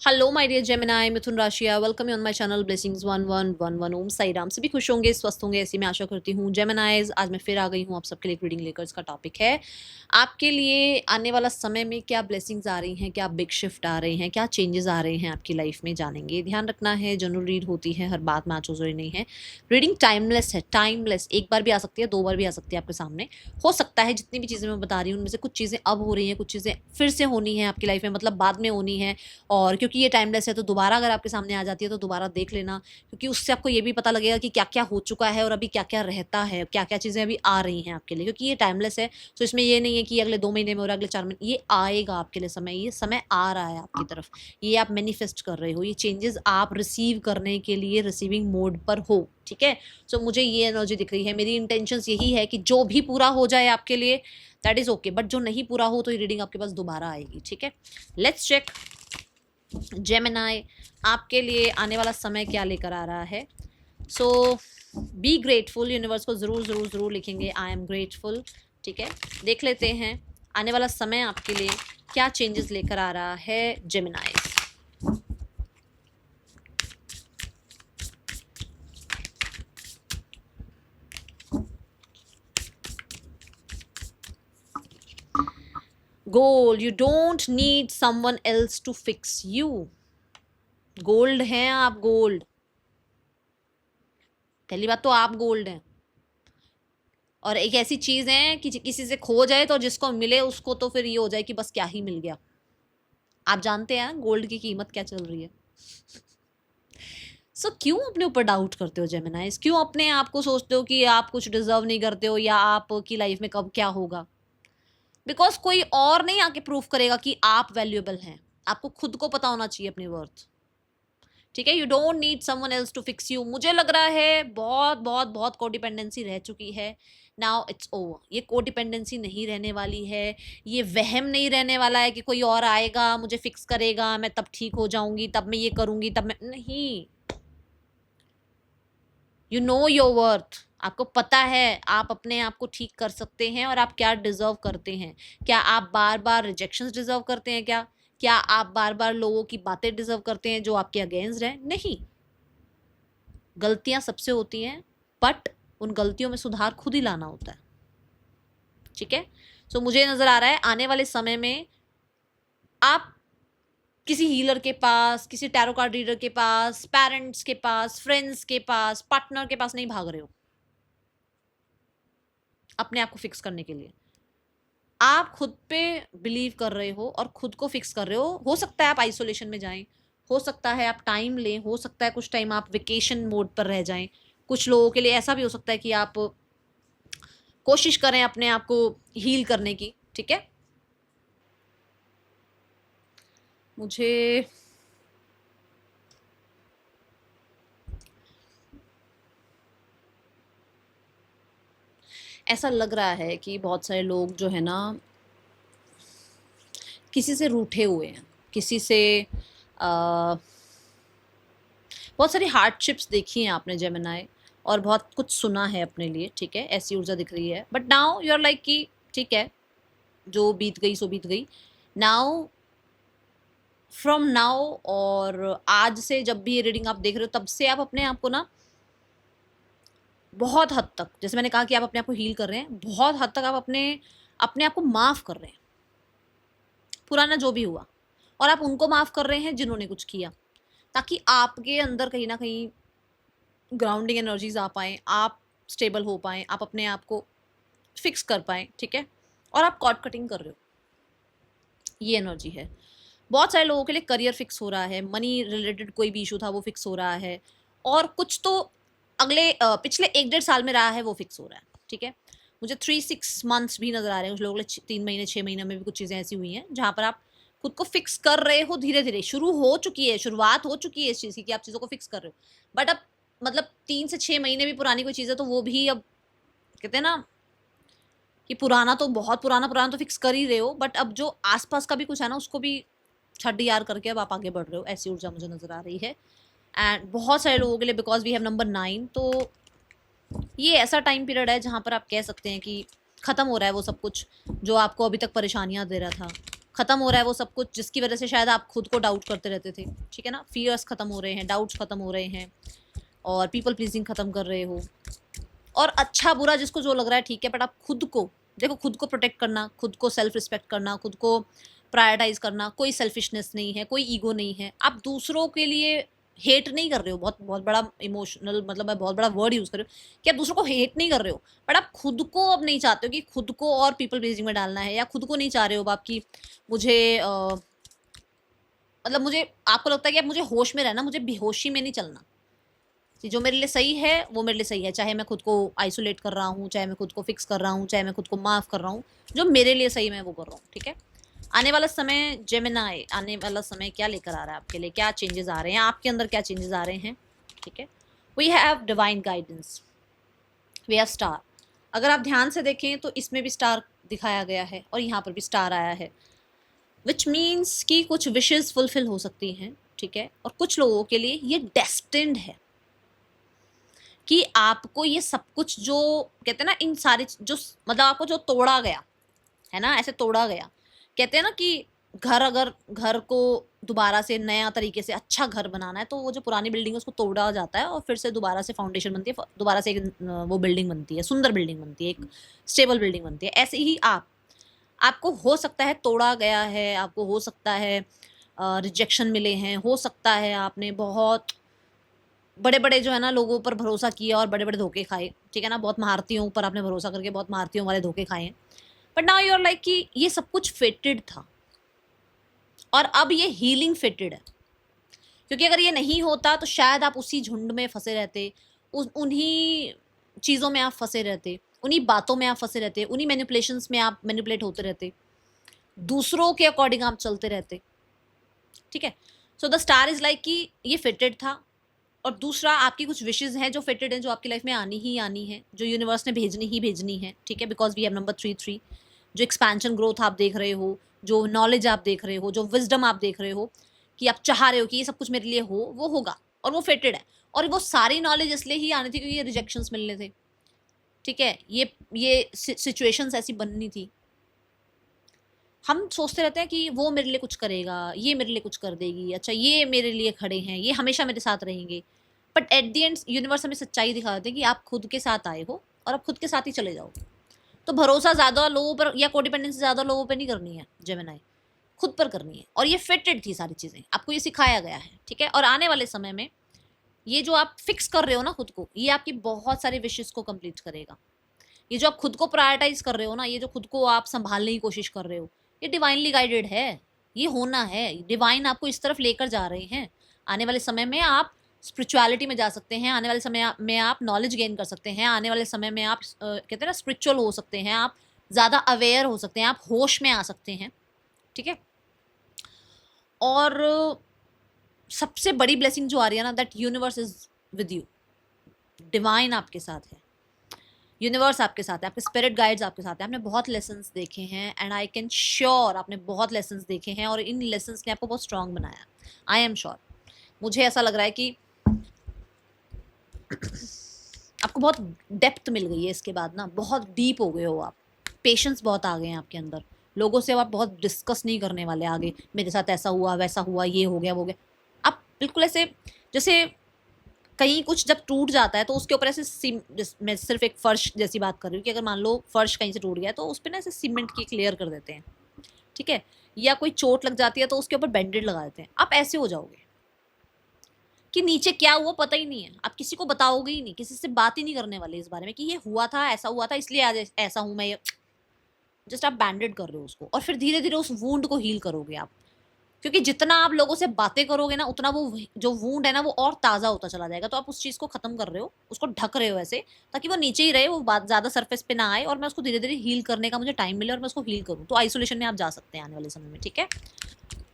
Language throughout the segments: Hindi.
हेलो माय डियर जेमिनाई, मिथुन राशिया, welcome you on my channel blessings 1111। Om Sai Ram. सभी खुश होंगे, स्वस्थ होंगे, ऐसी मैं आशा करती हूँ। जेमिनाइज, आज मैं फिर आ गई हूँ आप सबके लिए एक रीडिंग लेकर। इसका टॉपिक है आपके लिए आने वाला समय में क्या ब्लेसिंग्स आ रही हैं, क्या बिग शिफ्ट आ रही हैं, क्या चेंजेस आ रहे हैं आपकी लाइफ में, जानेंगे। ध्यान रखना है, जनरल रीड होती है, हर बात मैच हो जरूरी नहीं है। रीडिंग टाइमलेस है, टाइमलेस, एक बार भी आ सकती है, दो बार भी आ सकती है आपके सामने। हो सकता है जितनी भी चीज़ें मैं बता रही हूँ उनमें से कुछ चीज़ें अब हो रही हैं, कुछ चीज़ें फिर से होनी है आपकी लाइफ में, मतलब बाद में होनी है। और क्योंकि ये टाइमलेस है तो दोबारा अगर आपके सामने आ जाती है तो दोबारा देख लेना, क्योंकि उससे आपको ये भी पता लगेगा कि क्या-क्या हो चुका है और अभी क्या-क्या रहता है, क्या-क्या चीज़ें अभी आ रही हैं आपके लिए, क्योंकि ये टाइमलेस है। तो इसमें ये नहीं है कि अगले 2 महीने में और अगले 4 महीने, ये आएगा आपके लिए समय, ये समय आ रहा है आपकी तरफ। ये आप मैनिफेस्ट कर रहे हो, ये चेंजेस आप रिसीव करने के लिए रिसीविंग मोड पर हो, ठीक है? सो मुझे ये एनर्जी दिख रही है, मेरी इंटेंशंस यही है कि जो भी पूरा हो जाए आपके लिए दैट इज़ ओके, बट जो नहीं पूरा हो तो ये रीडिंग आपके पास दोबारा आएगी, ठीक है? लेट्स चेक जेमिनाई आपके लिए आने वाला समय क्या लेकर आ रहा है। सो बी ग्रेटफुल, यूनिवर्स को ज़रूर ज़रूर ज़रूर लिखेंगे आई एम ग्रेटफुल, ठीक है? देख लेते हैं आने वाला समय आपके लिए क्या चेंजेस लेकर आ रहा है Gemini. Gold, you don't need someone else to fix you. Gold हैं आप, गोल्ड। पहली बात तो आप गोल्ड हैं, और एक ऐसी चीज है कि किसी से खो जाए तो जिसको मिले उसको तो फिर ये हो जाए कि बस क्या ही मिल गया। आप जानते हैं गोल्ड की कीमत क्या चल रही है। सो क्यों अपने ऊपर डाउट करते हो जेमिनाइज? क्यों अपने आप को सोचते हो कि आप कुछ डिजर्व नहीं करते हो या आपकी लाइफ में कब क्या होगा? बिकॉज कोई और नहीं आके प्रूफ करेगा कि आप वैल्यूएबल हैं। आपको खुद को पता होना चाहिए अपनी वर्थ, ठीक है? You don't need someone else to fix you. मुझे लग रहा है बहुत बहुत बहुत कोडिपेंडेंसी रह चुकी है। Now it's over. ये कोडिपेंडेंसी नहीं रहने वाली है, ये वहम नहीं रहने वाला है कि कोई और आएगा मुझे फिक्स करेगा, मैं तब ठीक हो जाऊंगी, तब मैं ये करूंगी, तब मैं नहीं। You know your worth. आपको पता है आप अपने आप को ठीक कर सकते हैं और आप क्या डिजर्व करते हैं। क्या आप बार बार रिजेक्शंस डिजर्व करते हैं? क्या आप बार बार लोगों की बातें डिजर्व करते हैं जो आपके अगेंस्ट है? नहीं। गलतियां सबसे होती हैं, बट उन गलतियों में सुधार खुद ही लाना होता है, ठीक है? सो मुझे नजर आ रहा है आने वाले समय में आप किसी हीलर के पास, किसी टैरो कार्ड रीडर के पास, पेरेंट्स के पास, फ्रेंड्स के पास, पार्टनर के पास नहीं भाग रहे हो अपने आप को फिक्स करने के लिए। आप खुद पे बिलीव कर रहे हो और खुद को फिक्स कर रहे हो सकता है आप आइसोलेशन में जाएं, हो सकता है आप टाइम लें, हो सकता है कुछ टाइम आप वेकेशन मोड पर रह जाएं। कुछ लोगों के लिए ऐसा भी हो सकता है कि आप कोशिश करें अपने आप को हील करने की, ठीक है? मुझे ऐसा लग रहा है कि बहुत सारे लोग जो है ना किसी से रूठे हुए हैं, किसी से आ, बहुत सारी हार्डशिप्स देखी हैं आपने जेमिनाई, और बहुत कुछ सुना है अपने लिए, ठीक है? ऐसी ऊर्जा दिख रही है, but now you are like कि ठीक है, जो बीत गई सो बीत गई। नाउ फ्रॉम नाउ, और आज से जब भी ये रीडिंग आप देख रहे हो तब से आप अपने आप को ना बहुत हद तक, जैसे मैंने कहा कि आप अपने आप को हील कर रहे हैं, बहुत हद तक आप अपने अपने आप को माफ कर रहे हैं, पुराना जो भी हुआ। और आप उनको माफ कर रहे हैं जिन्होंने कुछ किया, ताकि आपके अंदर कहीं ना कहीं ग्राउंडिंग एनर्जीज आ पाए, आप स्टेबल हो पाए, आप अपने आप को फिक्स कर पाए, ठीक है? और आप कॉर्ड कटिंग कर रहे हो, ये एनर्जी है। बहुत सारे लोगों के लिए करियर फिक्स हो रहा है, मनी रिलेटेड कोई भी इशू था वो फिक्स हो रहा है, और कुछ तो अगले पिछले 1 डेढ़ साल में रहा है वो फिक्स हो रहा है, ठीक है? मुझे 3-6 मंथ्स भी नजर आ रहे हैं, कुछ लोगों के लिए 3 महीने 6 महीने में भी कुछ चीज़ें ऐसी हुई हैं जहाँ पर आप खुद को फिक्स कर रहे हो। धीरे धीरे शुरू हो चुकी है, शुरुआत हो चुकी है इस चीज़ की कि आप चीज़ों को फिक्स कर रहे हो, बट अब मतलब 3 से 6 महीने भी पुरानी कोई चीज़ है तो वो भी अब कहते हैं ना कि पुराना तो बहुत पुराना पुराना तो फिक्स कर ही रहे हो, बट अब जो आसपास का भी कुछ है ना उसको भी छड्डी यार करके अब आप आगे बढ़ रहे हो, ऐसी ऊर्जा मुझे नजर आ रही है। एंड बहुत सारे लोगों के लिए बिकॉज वी हैव नंबर 9, तो ये ऐसा टाइम पीरियड है जहाँ पर आप कह सकते हैं कि ख़त्म हो रहा है वो सब कुछ जो आपको अभी तक परेशानियाँ दे रहा था, खत्म हो रहा है वो सब कुछ जिसकी वजह से शायद आप खुद को डाउट करते रहते थे, ठीक है ना। फियर्स खत्म हो रहे हैं, डाउट्स खत्म हो रहे हैं, और पीपल प्लीजिंग खत्म कर रहे हो। और अच्छा बुरा जिसको जो लग रहा है ठीक है, बट आप खुद को देखो, खुद को प्रोटेक्ट करना, खुद को सेल्फ रिस्पेक्ट करना, खुद को प्रायोरिटाइज करना, कोई सेल्फिशनेस नहीं है, कोई ईगो नहीं है। आप दूसरों के लिए हेट नहीं कर रहे हो, बहुत बहुत बड़ा इमोशनल, मतलब मैं बहुत बड़ा वर्ड यूज कर रही हूँ कि आप दूसरों को हेट नहीं कर रहे हो, बट आप खुद को अब नहीं चाहते हो कि खुद को और पीपल प्लीजिंग में डालना है, या खुद को नहीं चाह रहे हो आप कि मुझे मतलब मुझे, आपको लगता है कि अब मुझे होश में रहना, मुझे बेहोशी में नहीं चलना, कि जो मेरे लिए सही है वो मेरे लिए सही है, चाहे मैं खुद को आइसोलेट कर रहा हूँ, चाहे मैं खुद को फिक्स कर रहा हूँ, चाहे मैं खुद को माफ़ कर रहा हूँ, जो मेरे लिए सही मैं वो कर रहा हूँ, ठीक है। आने वाला समय जेमिनाई, आने वाला समय क्या लेकर आ रहा है आपके लिए, क्या चेंजेस आ रहे हैं आपके अंदर, क्या चेंजेस आ रहे हैं, ठीक है। We have divine guidance, we have star. अगर आप ध्यान से देखें तो इसमें भी स्टार दिखाया गया है और यहाँ पर भी स्टार आया है, विच मीन्स कि कुछ विशेज़ फुलफिल हो सकती हैं, ठीक है। और कुछ लोगों के लिए ये डेस्टिन्ड है कि आपको ये सब कुछ, जो कहते हैं ना, इन सारी जो मतलब आपको जो तोड़ा गया है ना, ऐसे तोड़ा गया, कहते हैं ना कि घर, अगर घर को दोबारा से नया तरीके से अच्छा घर बनाना है तो वो जो पुरानी बिल्डिंग है उसको तोड़ा जाता है और फिर से दोबारा से फाउंडेशन बनती है, दोबारा से एक वो बिल्डिंग बनती है, सुंदर बिल्डिंग बनती है, एक स्टेबल बिल्डिंग बनती है। ऐसे ही आपको हो सकता है तोड़ा गया है, आपको हो सकता है रिजेक्शन मिले हैं, हो सकता है आपने बहुत बड़े बड़े जो है ना लोगों पर भरोसा किया और बड़े बड़े धोखे खाए, ठीक है ना, बहुत महारतियों पर आपने भरोसा करके बहुत महारतियों वाले धोखे खाए हैं। But now you are like कि ये सब कुछ फेटेड था और अब ये हीलिंग फेटेड है, क्योंकि अगर ये नहीं होता तो शायद आप उसी झुंड में फंसे रहते, उन्हीं चीज़ों में आप फंसे रहते, उन्हीं बातों में आप फंसे रहते, उन्हीं मैनिपुलेशंस में आप मैनिपुलेट होते रहते, दूसरों के अकॉर्डिंग आप चलते रहते, ठीक है। So the star is like कि ये फिटेड था, और दूसरा आपकी कुछ विशेज़ हैं जो फिटेड हैं, जो आपकी लाइफ में आनी ही आनी है, जो यूनिवर्स ने भेजनी ही भेजनी है, ठीक है। बिकॉज वी हैव नंबर 3 जो एक्सपेंशन ग्रोथ आप देख रहे हो, जो नॉलेज आप देख रहे हो, जो विजडम आप देख रहे हो, कि आप चाह रहे हो कि ये सब कुछ मेरे लिए हो, वो होगा और वो फिटेड है। और वो सारी नॉलेज इसलिए ही आनी थी क्योंकि ये रिजेक्शंस मिलने थे, ठीक है। ये सिचुएशंस ऐसी बननी थी। हम सोचते रहते हैं कि वो मेरे लिए कुछ करेगा, ये मेरे लिए कुछ कर देगी, अच्छा ये मेरे लिए खड़े हैं, ये हमेशा मेरे साथ रहेंगे। But at the end universe हमें सच्चाई दिखा देते हैं कि आप खुद के साथ आए हो और आप खुद के साथ ही चले जाओगे। तो भरोसा ज़्यादा लोगों पर या कोडिपेंडेंसी ज़्यादा लोगों पर नहीं करनी है जेमिनाई, खुद पर करनी है। और ये फिटेड थी सारी चीज़ें, आपको ये सिखाया गया है, ठीक है। और आने वाले समय में ये जो आप फिक्स कर रहे हो ना खुद को, ये आपकी बहुत सारे विशेष को कंप्लीट करेगा। ये जो आप खुद को प्रायोरिटाइज कर रहे हो ना, ये जो खुद को आप संभालने की कोशिश कर रहे हो, ये डिवाइनली गाइडेड है, ये होना है। डिवाइन आपको इस तरफ लेकर जा रहे हैं। आने वाले समय में आप स्पिरिचुअलिटी में जा सकते हैं, आने वाले समय में आप नॉलेज गेन कर सकते हैं, आने वाले समय में आप कहते हैं ना स्पिरिचुअल हो सकते हैं, आप ज़्यादा अवेयर हो सकते हैं, आप होश में आ सकते हैं, ठीक है। और सबसे बड़ी ब्लेसिंग जो आ रही है ना, that universe is with you, divine आपके साथ है, यूनिवर्स आपके साथ है, आपके स्पिरिट गाइड्स आपके साथ है। आपने बहुत लेसन्स देखे हैं एंड आई कैन श्योर आपने बहुत लेसन्स देखे हैं और इन लेसन्स ने आपको बहुत स्ट्रांग बनाया। आई एम श्योर, मुझे ऐसा लग रहा है कि आपको बहुत डेप्थ मिल गई है इसके बाद ना, बहुत डीप हो गए हो आप, पेशेंस बहुत आ गए हैं आपके अंदर। लोगों से अब आप बहुत डिस्कस नहीं करने वाले आगे, मेरे साथ ऐसा हुआ वैसा हुआ, ये हो गया वो गया। आप बिल्कुल ऐसे, जैसे कहीं कुछ जब टूट जाता है तो उसके ऊपर ऐसे मैं सिर्फ एक फर्श जैसी बात कर रही हूँ कि अगर मान लो फर्श कहीं से टूट गया तो उस पर ना ऐसे सीमेंट की क्लियर कर देते हैं, ठीक है। या कोई चोट लग जाती है तो उसके ऊपर बैंडेड लगा देते हैं। आप ऐसे हो जाओगे कि नीचे क्या हुआ पता ही नहीं है, आप किसी को बताओगे ही नहीं, किसी से बात ही नहीं करने वाले इस बारे में कि ये हुआ था, ऐसा हुआ था, इसलिए आज ऐसा हूं मैं, ये जस्ट आप बैंडेड कर रहे हो उसको, और फिर धीरे धीरे उस वूंड को हील करोगे आप। क्योंकि जितना आप लोगों से बातें करोगे ना, उतना वो जो वूंड है ना वो और ताज़ा होता चला जाएगा। तो आप उस चीज़ को ख़त्म कर रहे हो, उसको ढक रहे हो ऐसे, ताकि वो नीचे ही रहे, वो बात ज़्यादा सरफेस पे ना आए, और मैं उसको धीरे धीरे हील करने का मुझे टाइम मिले और मैं उसको हील करूँ। तो आइसोलेशन में आप जा सकते हैं आने वाले समय में, ठीक है।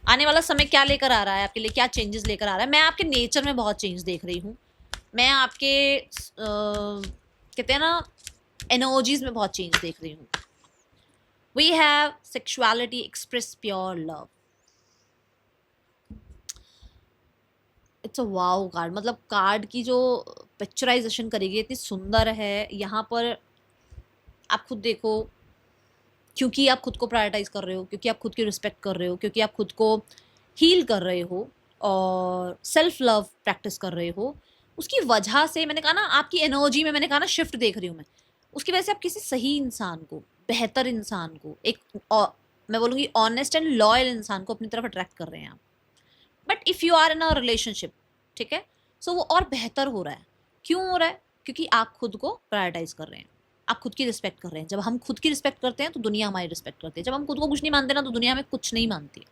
आने वाला समय क्या लेकर आ रहा है आपके लिए, क्या चेंजेस लेकर आ रहा है। मैं आपके नेचर में बहुत चेंज देख रही हूँ, मैं आपके कहते हैं ना एनर्जीज में बहुत चेंज देख रही हूँ। We have sexuality express pure love. It's a wow card, मतलब कार्ड की जो पिक्चराइजेशन करेगी इतनी सुंदर है। यहाँ पर आप खुद देखो, क्योंकि आप खुद को प्रायोरिटाइज कर रहे हो, क्योंकि आप खुद की रिस्पेक्ट कर रहे हो, क्योंकि आप खुद को हील कर रहे हो और सेल्फ लव प्रैक्टिस कर रहे हो, उसकी वजह से मैंने कहा ना आपकी एनर्जी में, मैंने कहा ना शिफ्ट देख रही हूँ मैं, उसकी वजह से आप किसी सही इंसान को, बेहतर इंसान को, एक मैं बोलूँगी ऑनेस्ट एंड लॉयल इंसान को अपनी तरफ अट्रैक्ट कर रहे हैं आप। But if you are in a relationship, ठीक है, सो वो और बेहतर हो रहा है। क्यों हो रहा है? क्योंकि आप खुद को प्रायोरिटाइज कर रहे हैं, आप खुद की रिस्पेक्ट कर रहे हैं। जब हम खुद की रिस्पेक्ट करते हैं तो दुनिया हमारी रिस्पेक्ट करती है। जब हम खुद को कुछ नहीं मानते ना तो दुनिया हमें कुछ नहीं मानती।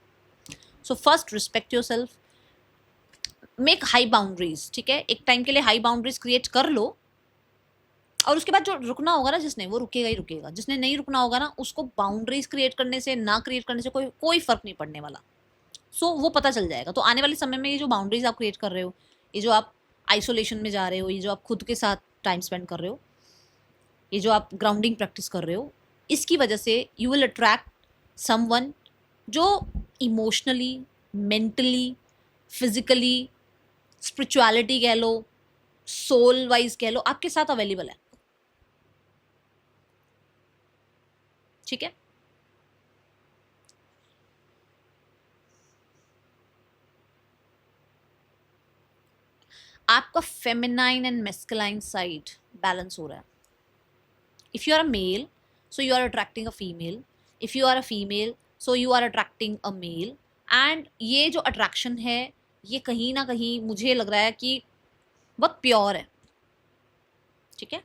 So first respect your self, make high boundaries, ठीक है, एक टाइम के लिए हाई बाउंड्रीज क्रिएट कर लो, और उसके बाद जो रुकना होगा ना जिसने, वो रुकेगा ही रुकेगा। जिसने नहीं रुकना होगा ना, उसको बाउंड्रीज क्रिएट करने से ना क्रिएट करने से कोई कोई फर्क नहीं पड़ने वाला। सो वो पता चल जाएगा। तो आने वाले समय में ये जो बाउंड्रीज आप क्रिएट कर रहे हो, ये जो आप आइसोलेशन में जा रहे हो, ये जो आप खुद के साथ टाइम स्पेंड कर रहे हो, ये जो आप ग्राउंडिंग प्रैक्टिस कर रहे हो, इसकी वजह से यू विल अट्रैक्ट समवन जो इमोशनली, मेंटली, फिजिकली, स्पिरिचुअलिटी कह लो, सोल वाइज कह लो, आपके साथ अवेलेबल है। ठीक है, आपका feminine and masculine side balance हो रहा है। If you are a male, so you are attracting a female, if you are a female, so you are attracting a male. And ये जो अट्रैक्शन है, ये कहीं ना कहीं मुझे लग रहा है कि बहुत प्योर है। ठीक है,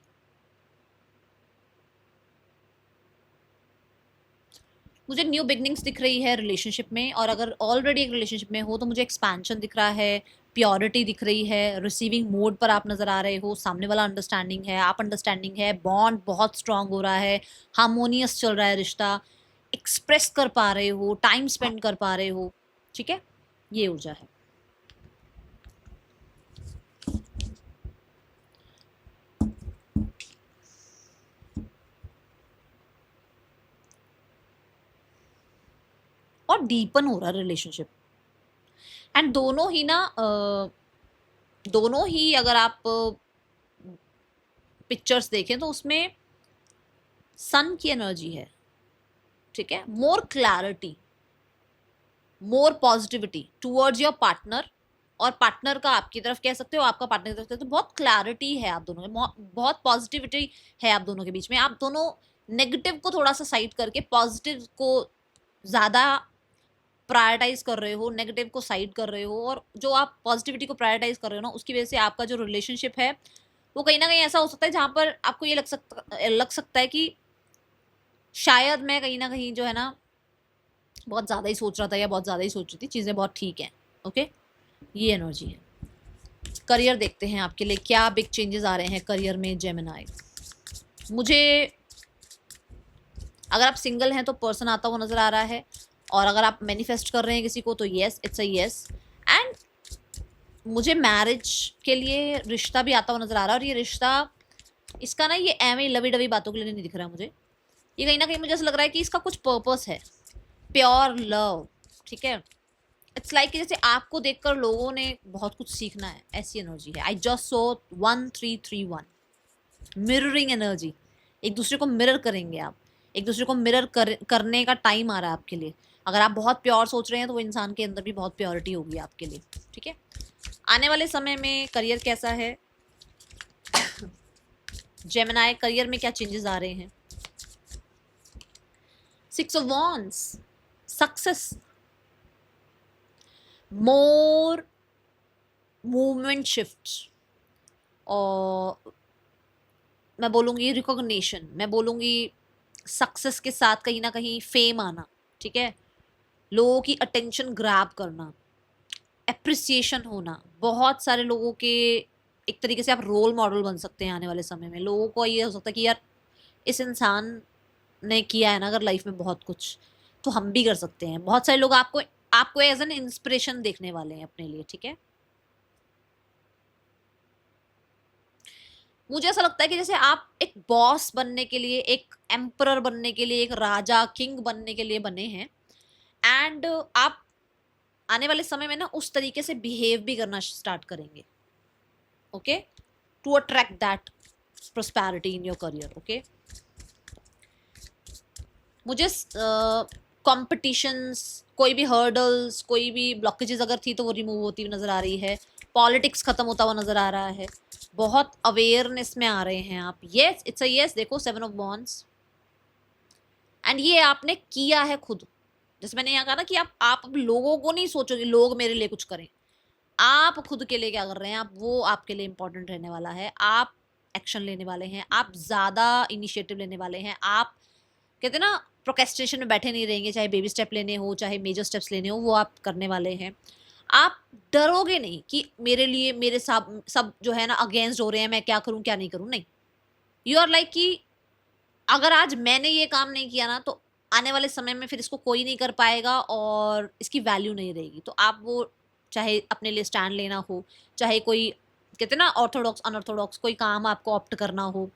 मुझे न्यू बिगनिंग्स दिख रही है रिलेशनशिप में, और अगर ऑलरेडी एक रिलेशनशिप में हो तो मुझे एक्सपेंशन दिख रहा है, प्योरिटी दिख रही है, रिसीविंग मोड पर आप नज़र आ रहे हो, सामने वाला अंडरस्टैंडिंग है, आप अंडरस्टैंडिंग है, बॉन्ड बहुत स्ट्रांग हो रहा है, हार्मोनियस चल रहा है रिश्ता, एक्सप्रेस कर पा रहे हो, टाइम स्पेंड कर पा रहे हो। ठीक है, ये ऊर्जा है। और डीपन हो रहा है रिलेशनशिप। एंड दोनों ही ना दोनों ही अगर आप पिक्चर्स देखें तो उसमें सन की एनर्जी है। ठीक है, more clarity, more positivity towards your partner, और पार्टनर का आपकी तरफ कह सकते हो, आपका पार्टनर की तरफ कह सकते हो। बहुत क्लैरिटी है आप दोनों में, बहुत पॉजिटिविटी है आप दोनों के बीच में। आप दोनों नेगेटिव को थोड़ा सा साइड करके पॉजिटिव को ज़्यादा प्रायोरिटाइज कर रहे हो, नेगेटिव को साइड कर रहे हो। और जो आप पॉजिटिविटी को प्रायोरिटाइज कर रहे हो ना, उसकी वजह से आपका जो रिलेशनशिप है वो कहीं ना कहीं ऐसा हो सकता है जहाँ पर आपको ये लग सकता है कि शायद मैं कहीं ना कहीं जो है ना बहुत ज़्यादा ही सोच रहा था या बहुत ज़्यादा ही सोच रही थी, चीज़ें बहुत ठीक हैं। ओके, ये एनर्जी है। करियर देखते हैं आपके लिए क्या बिग चेंजेस आ रहे हैं करियर में जेमिनाई। मुझे अगर आप सिंगल हैं तो पर्सन आता हुआ नज़र आ रहा है, और अगर आप मैनिफेस्ट कर रहे हैं किसी को तो yes, it's a yes. And मुझे मैरिज के लिए रिश्ता भी आता हुआ नज़र आ रहा है, और ये रिश्ता, इसका ना ये एम लवी डवी बातों के लिए नहीं दिख रहा है मुझे। ये कहीं ना कहीं मुझे ऐसा लग रहा है कि इसका कुछ पर्पस है, प्योर लव। ठीक है, इट्स लाइक जैसे आपको देखकर लोगों ने बहुत कुछ सीखना है, ऐसी एनर्जी है। I just so 1331 mirroring energy. एक दूसरे को मिरर करेंगे आप, एक दूसरे को करने का टाइम आ रहा है आपके लिए। अगर आप बहुत प्योर सोच रहे हैं तो वो इंसान के अंदर भी बहुत प्योरिटी होगी आपके लिए। ठीक है, आने वाले समय में करियर कैसा है जेमिनाई, करियर में क्या चेंजेस आ रहे हैं? 6 of Wands, success, more movement shift, और मैं बोलूँगी रिकॉग्निशन, मैं बोलूँगी सक्सेस के साथ कहीं ना कहीं फेम आना। ठीक है, लोगों की अटेंशन ग्रैब करना, एप्रिसिएशन होना, बहुत सारे लोगों के एक तरीके से आप रोल मॉडल बन सकते हैं आने वाले समय में। लोगों को ये हो सकता है कि यार इस इंसान ने किया है ना अगर लाइफ में बहुत कुछ, तो हम भी कर सकते हैं। बहुत सारे लोग आपको आपको एज एन इंस्पिरेशन देखने वाले हैं अपने लिए। ठीक है, मुझे ऐसा लगता है कि जैसे आप एक बॉस बनने के लिए, एक एम्परर बनने के लिए, एक राजा किंग बनने के लिए बने हैं, एंड आप आने वाले समय में ना उस तरीके से बिहेव भी करना स्टार्ट करेंगे। Okay, to attract that prosperity in your career. Okay, मुझे कॉम्पिटिशन्स, कोई भी हर्डल्स, कोई भी ब्लॉकेजेस अगर थी तो वो रिमूव होती हुई नज़र आ रही है। पॉलिटिक्स ख़त्म होता हुआ नज़र आ रहा है। बहुत अवेयरनेस में आ रहे हैं आप। Yes, it's a yes. देखो 7 ऑफ वॉन्ड्स, एंड ये आपने किया है खुद। जैसे मैंने यहाँ कहा ना कि आप अब लोगों को नहीं सोचोगे लोग मेरे लिए कुछ करें। आप खुद के लिए क्या कर रहे हैं, आप वो आपके लिए इंपॉर्टेंट रहने वाला है। आप एक्शन लेने वाले हैं, आप ज़्यादा इनिशिएटिव लेने वाले हैं। आप कहते हैं ना प्रोक्रेस्टिनेशन में बैठे नहीं रहेंगे, चाहे बेबी स्टेप लेने हो चाहे मेजर स्टेप्स लेने हो, वो आप करने वाले हैं। आप डरोगे नहीं कि मेरे लिए मेरे सब जो है ना अगेंस्ट हो रहे हैं, मैं क्या करूं क्या नहीं करूं, नहीं। यू आर लाइक कि अगर आज मैंने ये काम नहीं किया ना तो आने वाले समय में फिर इसको कोई नहीं कर पाएगा और इसकी वैल्यू नहीं रहेगी। तो आप वो, चाहे अपने लिए स्टैंड लेना हो, चाहे कोई कहते हैं ना ऑर्थोडॉक्स अनऑर्थोडॉक्स कोई काम आपको ऑप्ट करना हो,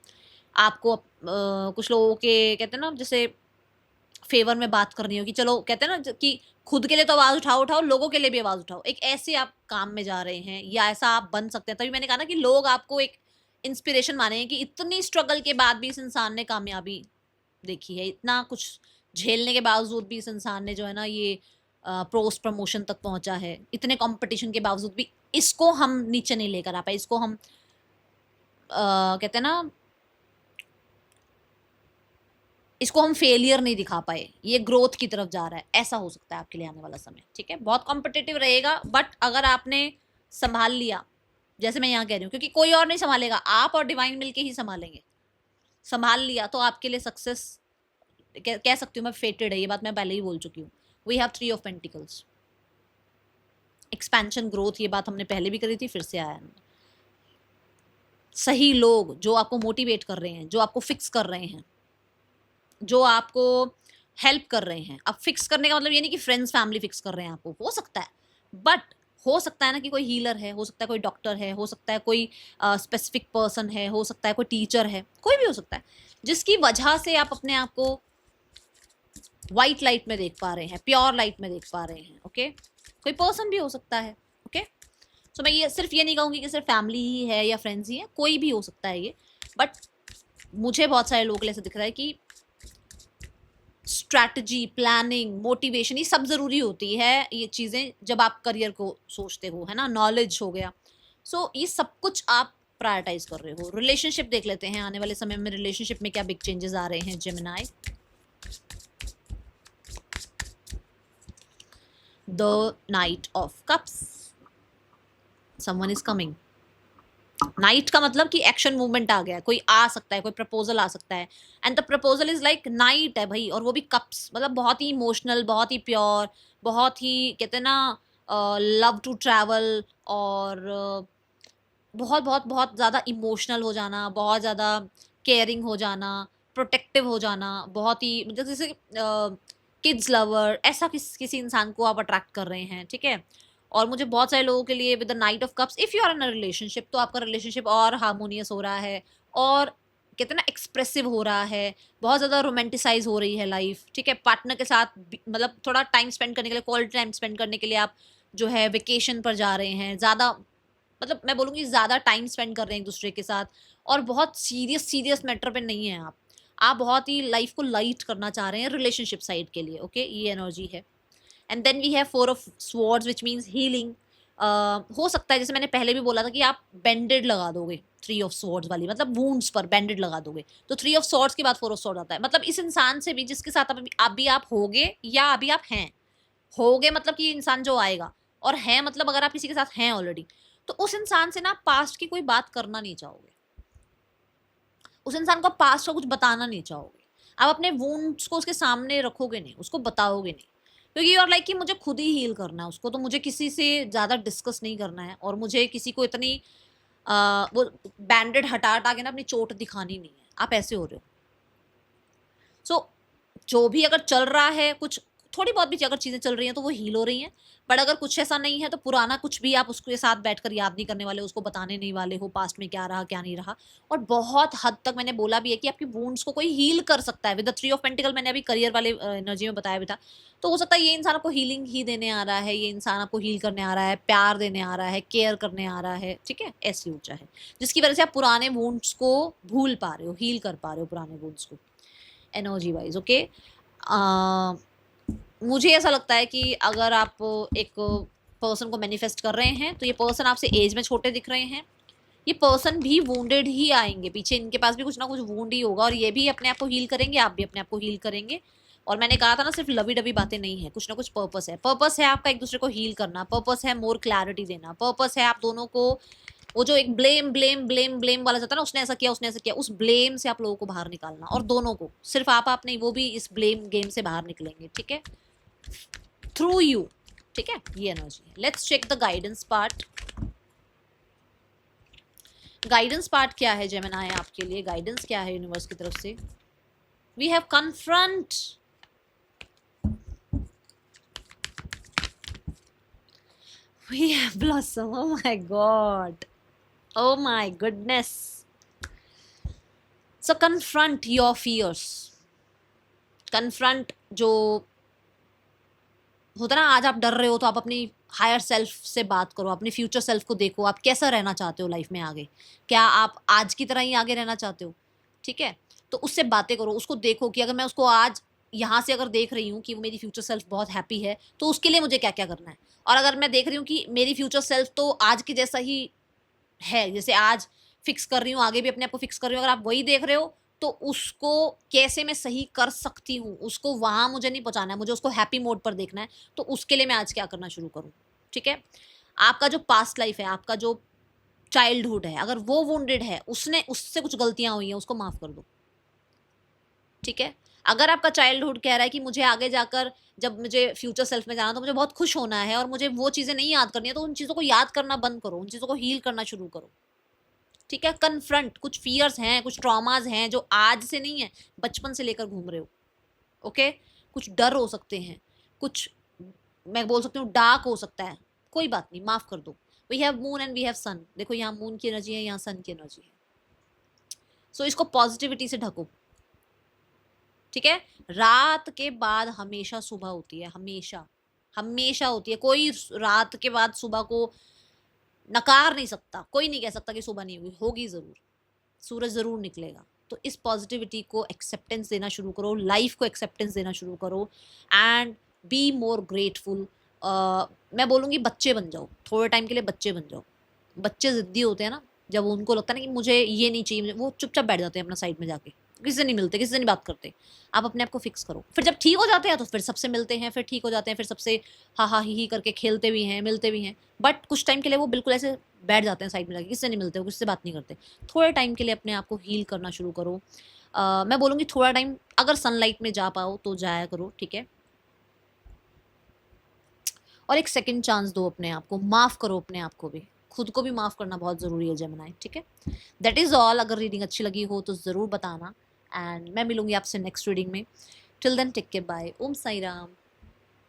आपको कुछ लोगों के कहते हैं ना जैसे फेवर में बात करनी हो कि चलो कहते हैं ना कि खुद के लिए तो आवाज उठाओ उठाओ, लोगों के लिए भी आवाज उठाओ। एक ऐसे आप काम में जा रहे हैं या ऐसा आप बन सकते हैं। तभी मैंने कहा ना कि लोग आपको एक इंस्पिरेशन माने कि इतनी स्ट्रगल के बाद भी इस इंसान ने कामयाबी देखी है, इतना कुछ झेलने के बावजूद भी इस इंसान ने जो है ना ये पोस्ट प्रमोशन तक पहुंचा है, इतने कंपटीशन के बावजूद भी इसको हम नीचे नहीं लेकर आ पाए, इसको हम कहते हैं ना इसको हम फेलियर नहीं दिखा पाए, ये ग्रोथ की तरफ जा रहा है। ऐसा हो सकता है आपके लिए आने वाला समय, ठीक है। बहुत कॉम्पिटिटिव रहेगा, बट अगर आपने संभाल लिया, जैसे मैं यहाँ कह रही हूँ, क्योंकि कोई और नहीं संभालेगा, आप और डिवाइन मिलके ही संभालेंगे। संभाल लिया तो आपके लिए सक्सेस कह सकती हूँ मैं, फेटेड है, ये बात मैं पहले ही बोल चुकी हूँ। We have 3 of pentacles, expansion growth, ये बात हमने पहले भी करी थी, फिर से आया। सही लोग जो आपको मोटिवेट कर रहे हैं, जो आपको फिक्स कर रहे हैं, जो आपको हेल्प कर रहे हैं। अब फिक्स करने का मतलब ये नहीं कि फ्रेंड्स फैमिली फिक्स कर रहे हैं आपको, हो सकता है, बट हो सकता है ना कि कोई हीलर है, हो सकता है कोई डॉक्टर है, हो सकता है कोई स्पेसिफिक पर्सन है, हो सकता है कोई टीचर है, कोई भी हो सकता है जिसकी वजह से आप अपने आप को वाइट लाइट में देख पा रहे हैं, प्योर लाइट में देख पा रहे हैं। ओके, कोई पर्सन भी हो सकता है। ओके, सो मैं ये सिर्फ ये नहीं कहूँगी कि सिर्फ फैमिली ही है या फ्रेंड्स ही है, कोई भी हो सकता है ये। बट मुझे बहुत सारे लोग ऐसा दिख रहा है कि स्ट्रैटेजी, प्लानिंग, मोटिवेशन, ये सब ज़रूरी होती है ये चीज़ें जब आप करियर को सोचते हो, है ना। नॉलेज हो गया, सो ये सब कुछ आप प्रायोरिटाइज कर रहे हो। रिलेशनशिप देख लेते हैं, आने वाले समय में रिलेशनशिप में क्या बिग चेंजेस आ रहे हैं Gemini. The knight of cups, someone is coming. Night का मतलब कि एक्शन मूवमेंट आ गया है, कोई आ सकता है, कोई प्रपोजल आ सकता है, and the proposal is like night है भाई, और वो भी कप्स, मतलब बहुत ही इमोशनल, बहुत ही प्योर, बहुत ही कहते हैं ना लव टू ट्रैवल, और बहुत बहुत बहुत ज़्यादा इमोशनल हो जाना, बहुत ज़्यादा केयरिंग हो जाना, प्रोटेक्टिव हो जाना, बहुत ही मतलब जैसे किड्स लवर, ऐसा किसी इंसान को आप अट्रैक्ट कर रहे हैं, ठीक है। और मुझे बहुत सारे लोगों के लिए with the knight of cups, if you are in a relationship, तो आपका रिलेशनशिप और हार्मोनियस हो रहा है, और कहते हैं ना एक्सप्रेसिव हो रहा है, बहुत ज़्यादा रोमांटिसाइज हो रही है लाइफ, ठीक है। पार्टनर के साथ मतलब थोड़ा टाइम स्पेंड करने के लिए, क्वालिटी टाइम स्पेंड करने के लिए आप जो है वेकेशन पर जा रहे हैं, ज़्यादा मतलब मैं बोलूँगी ज़्यादा टाइम स्पेंड कर रहे हैं एक दूसरे के साथ, और बहुत सीरियस सीरियस मैटर पे नहीं है आप बहुत ही लाइफ को लाइट करना चाह रहे हैं रिलेशनशिप साइड के लिए। ओके, ये एनर्जी है। And then we have 4 of swords which means healing. हो सकता है जैसे मैंने पहले भी बोला था कि आप बैंडेड लगा दोगे 3 ऑफ स्वॉर्ड्स वाली, मतलब वूंड्स पर बैंडेड लगा दोगे, तो 3 ऑफ स्वॉर्ड्स के बाद 4 ऑफ स्वॉर्ड आता है। मतलब इस इंसान से भी जिसके साथ अभी आप होगे या अभी आप हैं, होगे मतलब कि इंसान जो आएगा, और है मतलब अगर आप किसी के साथ हैं ऑलरेडी, तो उस इंसान से ना पास्ट की कोई बात करना नहीं चाहोगे, उस इंसान को पास्ट का कुछ बताना नहीं चाहोगे, आप अपने वुंड्स को उसके सामने रखोगे नहीं, उसको बताओगे नहीं, क्योंकि यू आर लाइक कि मुझे खुद ही हील करना है उसको, तो मुझे किसी से ज़्यादा डिस्कस नहीं करना है, और मुझे किसी को इतनी वो बैंडेड हटा हटा के ना अपनी चोट दिखानी नहीं है। आप ऐसे हो रहे हो। सो जो भी अगर चल रहा है, कुछ थोड़ी बहुत भी अगर चीज़ें चल रही हैं तो वो हील हो रही हैं, बट अगर कुछ ऐसा नहीं है तो पुराना कुछ भी आप उसके साथ बैठकर याद नहीं करने वाले, उसको बताने नहीं वाले हो पास्ट में क्या रहा क्या नहीं रहा। और बहुत हद तक मैंने बोला भी है कि आपकी वुंड्स को कोई हील कर सकता है विद द 3 ऑफ पेंटिकल, मैंने अभी करियर वाले एनर्जी में बताया भी था। तो हो सकता है ये इंसान आपको हीलिंग ही देने आ रहा है, ये इंसान आपको हील करने आ रहा है, प्यार देने आ रहा है, केयर करने आ रहा है, ठीक है। ऐसी ऊर्जा है जिसकी वजह से आप पुराने वुंड्स को भूल पा रहे हो, हील कर पा रहे हो पुराने वुंड्स को एनर्जी वाइज। ओके, अ, मुझे ऐसा लगता है कि अगर आप एक पर्सन को मैनिफेस्ट कर रहे हैं तो ये पर्सन आपसे एज में छोटे दिख रहे हैं, ये पर्सन भी वुंडेड ही आएंगे पीछे, इनके पास भी कुछ ना कुछ वुंड ही होगा, और ये भी अपने आप को हील करेंगे, आप भी अपने आप को हील करेंगे। और मैंने कहा था ना, सिर्फ लवी डबी बातें नहीं है, कुछ ना कुछ पर्पस है। पर्पस है आपका एक दूसरे को हील करना, पर्पस है मोर क्लैरिटी देना, पर्पस है आप दोनों को वो जो एक ब्लेम ब्लेम ब्लेम ब्लेम वाला जाता है ना, उसने ऐसा किया उसने ऐसा किया, उस ब्लेम से आप लोगों को बाहर निकालना, और दोनों को, सिर्फ आप नहीं, वो भी इस ब्लेम गेम से बाहर निकलेंगे, ठीक है, थ्रू यू, ठीक है, ये एनर्जी है। Let's check the guidance part. Guidance part क्या है जेमिनी आपके लिए, गाइडेंस क्या है यूनिवर्स की तरफ से? We have confront, we have blossom, oh my God, oh my goodness, so confront your fears, confront जो होता है ना, आज आप डर रहे हो तो आप अपनी हायर सेल्फ से बात करो, अपने फ्यूचर सेल्फ को देखो, आप कैसा रहना चाहते हो लाइफ में आगे, क्या आप आज की तरह ही आगे रहना चाहते हो, ठीक है, तो उससे बातें करो, उसको देखो कि अगर मैं उसको आज यहाँ से अगर देख रही हूँ कि वो मेरी फ्यूचर सेल्फ बहुत हैप्पी है, तो उसके लिए मुझे क्या क्या करना है, और अगर मैं देख रही हूँ कि मेरी फ्यूचर सेल्फ तो आज के जैसा ही है, जैसे आज फिक्स कर रही हूँ आगे भी अपने आप को फिक्स कर रही हूँ, अगर आप वही देख रहे हो तो उसको कैसे मैं सही कर सकती हूँ, उसको वहां मुझे नहीं पहुंचाना है, मुझे उसको हैप्पी मोड पर देखना है, तो उसके लिए मैं आज क्या करना शुरू करूँ, ठीक है। आपका जो पास्ट लाइफ है, आपका जो चाइल्डहुड है, अगर वो वुंडेड है, उसने उससे कुछ गलतियां हुई हैं, उसको माफ कर दो, ठीक है। अगर आपका चाइल्डहुड कह रहा है कि मुझे आगे जाकर जब मुझे फ्यूचर सेल्फ में जाना तो मुझे बहुत खुश होना है और मुझे वो चीजें नहीं याद करनी है, तो उन चीजों को याद करना बंद करो, उन चीजों को हील करना शुरू करो, ठीक है। कन्फ्रंट, कुछ फियर्स हैं, कुछ ट्रॉमाज हैं जो आज से नहीं है, बचपन से लेकर घूम रहे हो, ओके। कुछ डर हो सकते हैं, कुछ मैं बोल सकती हूँ डार्क हो सकता है, कोई बात नहीं, माफ कर दो। We have moon and we have sun, देखो यहाँ मून की एनर्जी है, यहाँ सन की एनर्जी है, सो इसको पॉजिटिविटी से ढको, ठीक है। रात के बाद हमेशा सुबह होती है, हमेशा हमेशा होती है, कोई रात के बाद सुबह को नकार नहीं सकता, कोई नहीं कह सकता कि सुबह नहीं हुई, होगी जरूर, सूरज ज़रूर निकलेगा। तो इस पॉजिटिविटी को एक्सेप्टेंस देना शुरू करो, लाइफ को एक्सेप्टेंस देना शुरू करो, एंड बी मोर ग्रेटफुल। मैं बोलूँगी बच्चे बन जाओ, थोड़े टाइम के लिए बच्चे बन जाओ। बच्चे ज़िद्दी होते हैं ना, जब उनको लगता है ना कि मुझे ये नहीं चाहिए, वो चुपचाप बैठ जाते हैं अपना साइड में जाके, किसी से नहीं मिलते, किसी से नहीं बात करते। आप अपने आप को फिक्स करो, फिर जब ठीक हो जाते हैं तो फिर सबसे मिलते हैं, फिर ठीक हो जाते हैं, फिर सबसे हा हा ही करके खेलते भी हैं, मिलते भी हैं, बट कुछ टाइम के लिए वो बिल्कुल ऐसे बैठ जाते हैं साइड में जाके, किसी से नहीं मिलते, किसी से बात नहीं करते। थोड़े टाइम के लिए अपने आप को हील करना शुरू करो। मैं बोलूँगी थोड़ा टाइम अगर सनलाइट में जा पाओ तो जाया करो, ठीक है। और एक सेकंड चांस दो अपने आप को, माफ़ करो अपने आप को भी, खुद को भी माफ़ करना बहुत ज़रूरी है जेमिनी, ठीक है। That is all. अगर रीडिंग अच्छी लगी हो तो ज़रूर बताना, एंड मैं मिलूंगी आपसे नेक्स्ट रीडिंग में। Till then take care, bye, Om Sai Ram.